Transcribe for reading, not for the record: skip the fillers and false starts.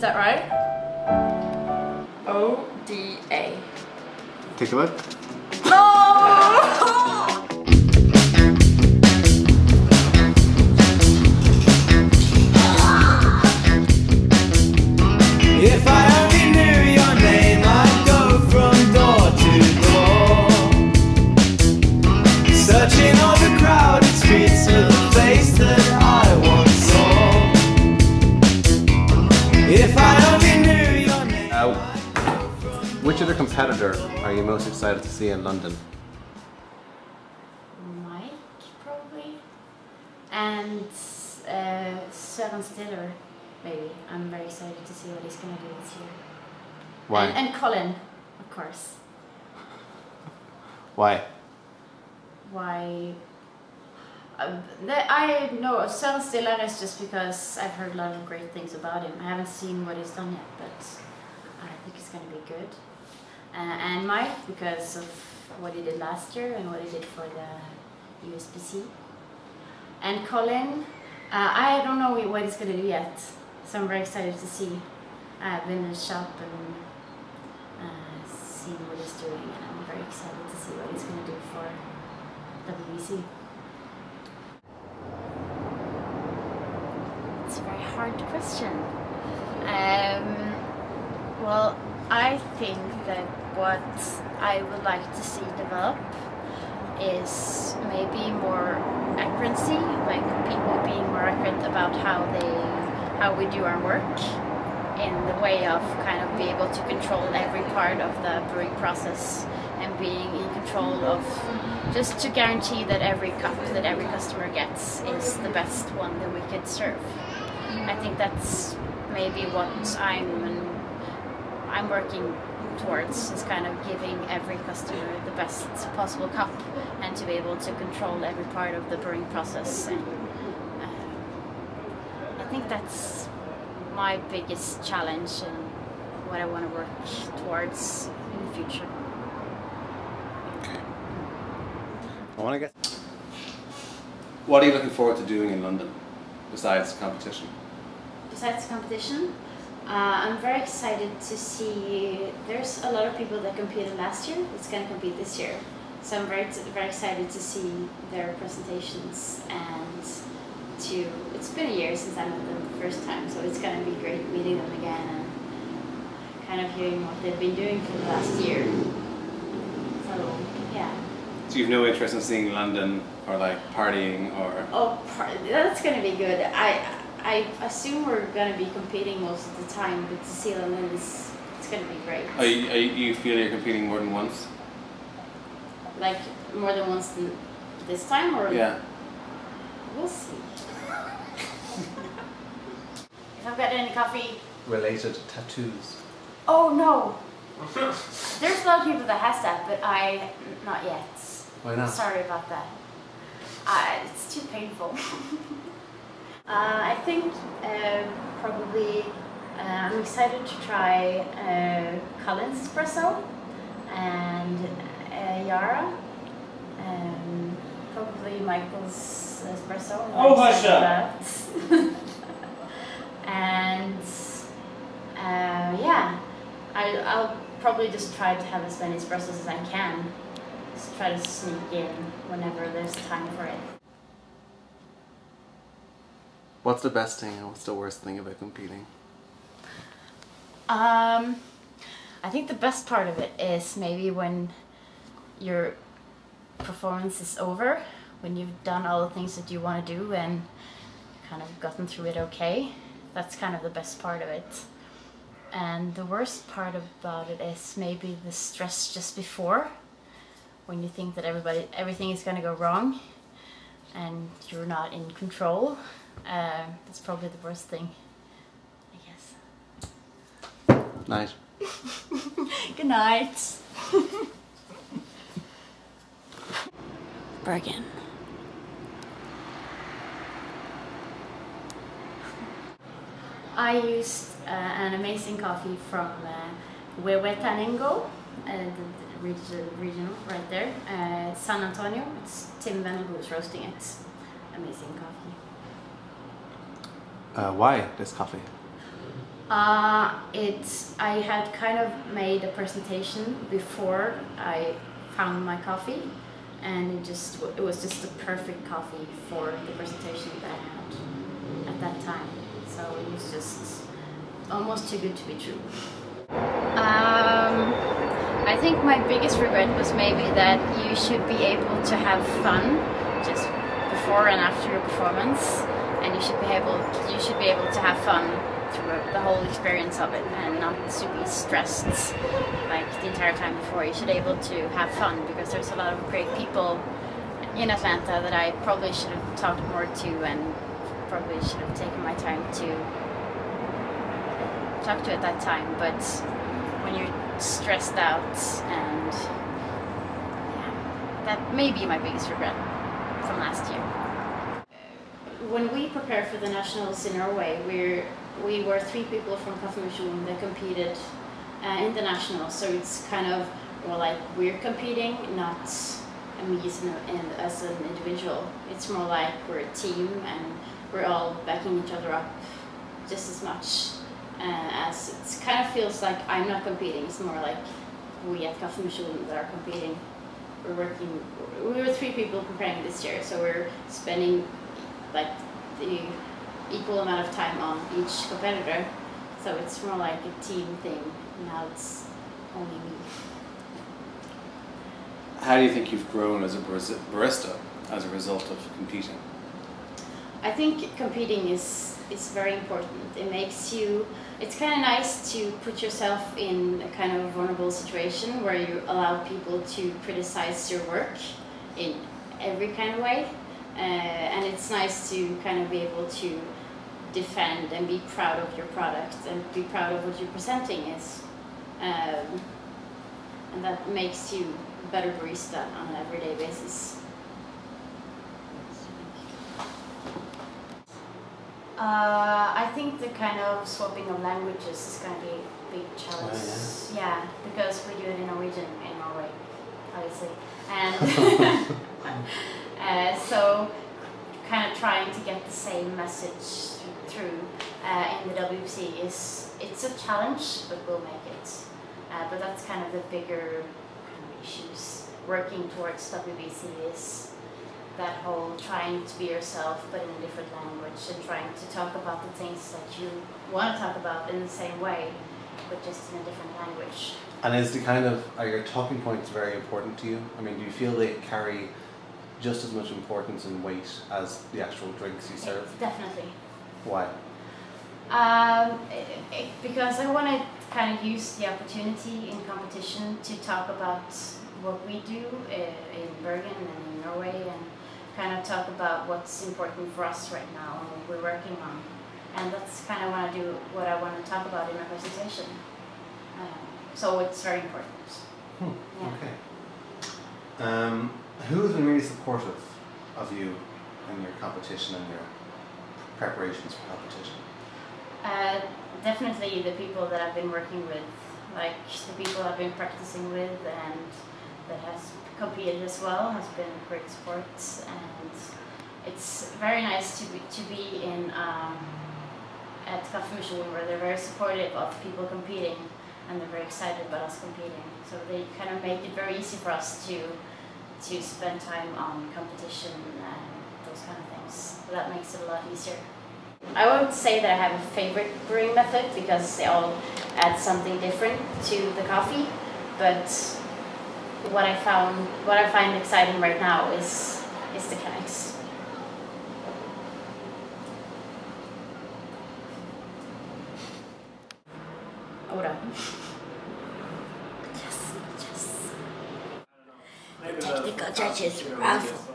that right? O-D-A. Take a look. No! If I only knew your name, I'd go from door to door, searching all the crowded streets for the face that I once saw. If I only knew your name. Which other competitor are you most excited to see in London? Mike, probably. And Søren Stiller, maybe. I'm very excited to see what he's going to do this year. Why? And Colin, of course. Why? Why? I know Søren Stiller is just because I've heard a lot of great things about him. I haven't seen what he's done yet, but I think it's going to be good. And Mike, because of what he did last year and what he did for the USBC. And Colin, I don't know what he's going to do yet, so I'm very excited to see. I've been in the shop and seen what he's doing, and I'm very excited to see what he's going to do for WBC. It's a very hard question. Well, I think that what I would like to see develop is maybe more accuracy, like people being more accurate about how we do our work, in the way of kind of be able to control every part of the brewing process and being in control of just to guarantee that every cup that every customer gets is the best one that we could serve. I think that's maybe what I'm working towards, is kind of giving every customer the best possible cup and to be able to control every part of the brewing process. And I think that's my biggest challenge and what I want to work towards in the future. Okay. I want to get. What are you looking forward to doing in London besides competition? Besides competition, I'm very excited to see, there's a lot of people that competed last year that's going to compete this year. So I'm very excited to see their presentations, and it's been a year since I met them the first time, so it's going to be great meeting them again and kind of hearing what they've been doing for the last year. So, yeah. So you've no interest in seeing London or like partying or? Oh, that's going to be good. I assume we're going to be competing most of the time, but to see London it's going to be great. You feel you're competing more than once? Like more than once this time, or? Yeah. We'll see. If I've got any coffee. Related tattoos? Oh no! There's a lot of people that has that, but not yet. Why not? Sorry about that. It's too painful. I think probably I'm excited to try Colin's espresso and Yara, probably Michael's espresso. Oh, Hasha! And yeah, I'll probably just try to have as many espressos as I can. Just try to sneak in whenever there's time for it. What's the best thing and what's the worst thing about competing? I think the best part of it is maybe when your performance is over, when you've done all the things that you want to do and kind of gotten through it okay. That's kind of the best part of it. And the worst part about it is maybe the stress just before, when you think that everything is going to go wrong and you're not in control. That's probably the worst thing, I guess. Night. Good night. Bergen. I used an amazing coffee from Huehuetenango, the regional right there, San Antonio. It's Tim Venel who's roasting it. Amazing coffee. Why this coffee? I had kind of made a presentation before I found my coffee, and it was just the perfect coffee for the presentation that I had at that time. So it was just almost too good to be true. I think my biggest regret was maybe that you should be able to have fun just before and after your performance, and you should be able to have fun through the whole experience of it, and not to be stressed like the entire time before. You should be able to have fun, because there's a lot of great people in Atlanta that I probably should have talked more to, and probably should have taken my time to talk to at that time. But when you're stressed out, and yeah, that may be my biggest regret from last year. When we prepared for the nationals in Norway, we were 3 people from Kaffemisjonen that competed in the nationals, so it's kind of more like we're competing, not me as an individual. It's more like we're a team, and we're all backing each other up just as much as it kind of feels like I'm not competing. It's more like we at Kaffemisjonen that are competing. We were 3 people preparing this year, so we're spending like the equal amount of time on each competitor, so it's more like a team thing. Now it's only me. How do you think you've grown as a barista as a result of competing? I think competing is very important. It makes you, it's kind of nice to put yourself in a kind of vulnerable situation where you allow people to criticize your work in every kind of way. And it's nice to kind of be able to defend and be proud of your product and be proud of what you're presenting is. And that makes you a better barista on an everyday basis. I think the kind of swapping of languages is going to be a big challenge. Oh, yeah, because we do it in Norwegian in Norway, obviously. And so kind of trying to get the same message through in the WBC it's a challenge, but we'll make it. But that's kind of the bigger kind of issues. Working towards WBC is that whole trying to be yourself but in a different language, and trying to talk about the things that you want to talk about in the same way, but just in a different language. And is are your talking points very important to you? I mean, do you feel they carry just as much importance and weight as the actual drinks you serve? Definitely. Why? Because I want to kind of use the opportunity in competition to talk about what we do in Bergen and in Norway, and kind of talk about what's important for us right now and what we're working on. And that's kind of what I want to talk about in my presentation. So it's very important. Yeah. Okay. Who has been really supportive of you in your competition and your preparations for competition? Definitely the people that I've been working with, like the people I've been practicing with and that has competed as well, has been great support. And it's very nice to be in at Kaffemisjonen, where they're very supportive of people competing, and they're very excited about us competing. So they kind of make it very easy for us to spend time on competition and those kind of things. So that makes it a lot easier. I won't say that I have a favorite brewing method, because they all add something different to the coffee, but what I find exciting right now is the mechanics. Oda. Yes. The technical judges, bravo.